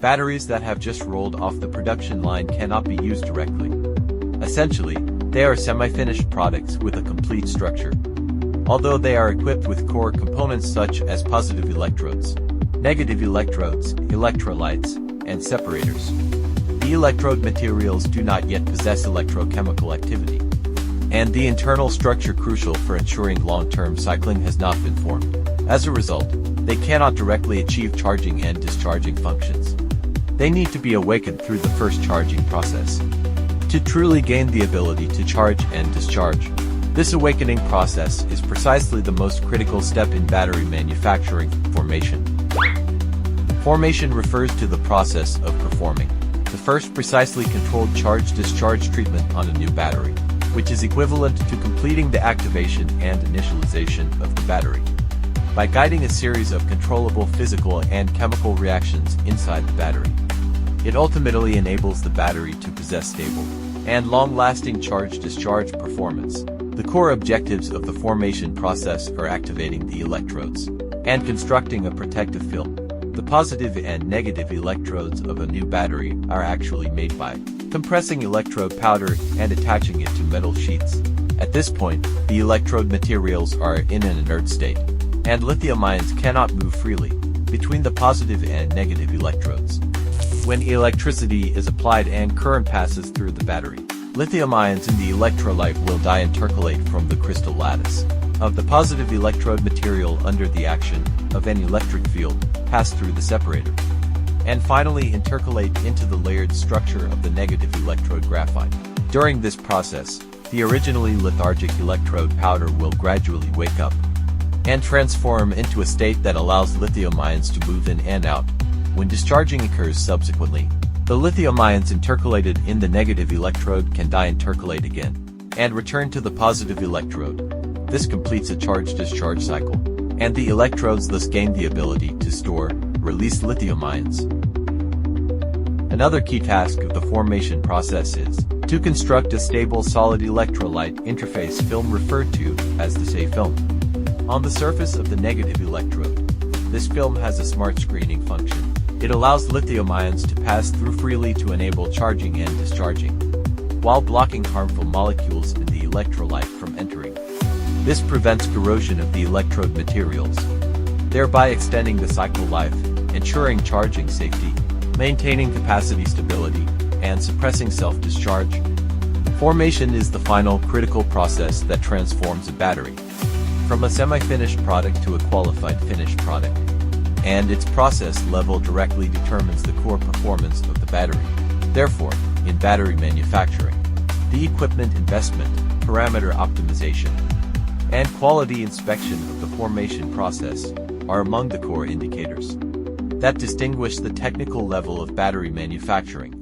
Batteries that have just rolled off the production line cannot be used directly. Essentially, they are semi-finished products with a complete structure. Although they are equipped with core components such as positive electrodes, negative electrodes, electrolytes, and separators, the electrode materials do not yet possess electrochemical activity, and the internal structure crucial for ensuring long-term cycling has not been formed. As a result, they cannot directly achieve charging and discharging functions. They need to be awakened through the first charging process to truly gain the ability to charge and discharge. This awakening process is precisely the most critical step in battery manufacturing: formation. Formation refers to the process of performing the first precisely controlled charge-discharge treatment on a new battery, which is equivalent to completing the activation and initialization of the battery by guiding a series of controllable physical and chemical reactions inside the battery. It ultimately enables the battery to possess stable and long-lasting charge-discharge performance. The core objectives of the formation process are activating the electrodes and constructing a protective film. The positive and negative electrodes of a new battery are actually made by compressing electrode powder and attaching it to metal sheets. At this point, the electrode materials are in an inert state, and lithium ions cannot move freely between the positive and negative electrodes. When electricity is applied and current passes through the battery, lithium ions in the electrolyte will diintercalate from the crystal lattice of the positive electrode material under the action of an electric field, pass through the separator, and finally intercalate into the layered structure of the negative electrode graphite. During this process, the originally lethargic electrode powder will gradually wake up and transform into a state that allows lithium ions to move in and out. When discharging occurs subsequently, the lithium ions intercalated in the negative electrode can diintercalate again and return to the positive electrode. This completes a charge-discharge cycle, and the electrodes thus gain the ability to store, release lithium ions. Another key task of the formation process is to construct a stable solid electrolyte interface film referred to as the SAE film. On the surface of the negative electrode, this film has a smart screening function. It allows lithium ions to pass through freely to enable charging and discharging, while blocking harmful molecules in the electrolyte from entering. This prevents corrosion of the electrode materials, thereby extending the cycle life, ensuring charging safety, maintaining capacity stability, and suppressing self-discharge. Formation is the final critical process that transforms a battery from a semi-finished product to a qualified finished product, and its process level directly determines the core performance of the battery. Therefore, in battery manufacturing, the equipment investment, parameter optimization, and quality inspection of the formation process are among the core indicators that distinguish the technical level of battery manufacturing.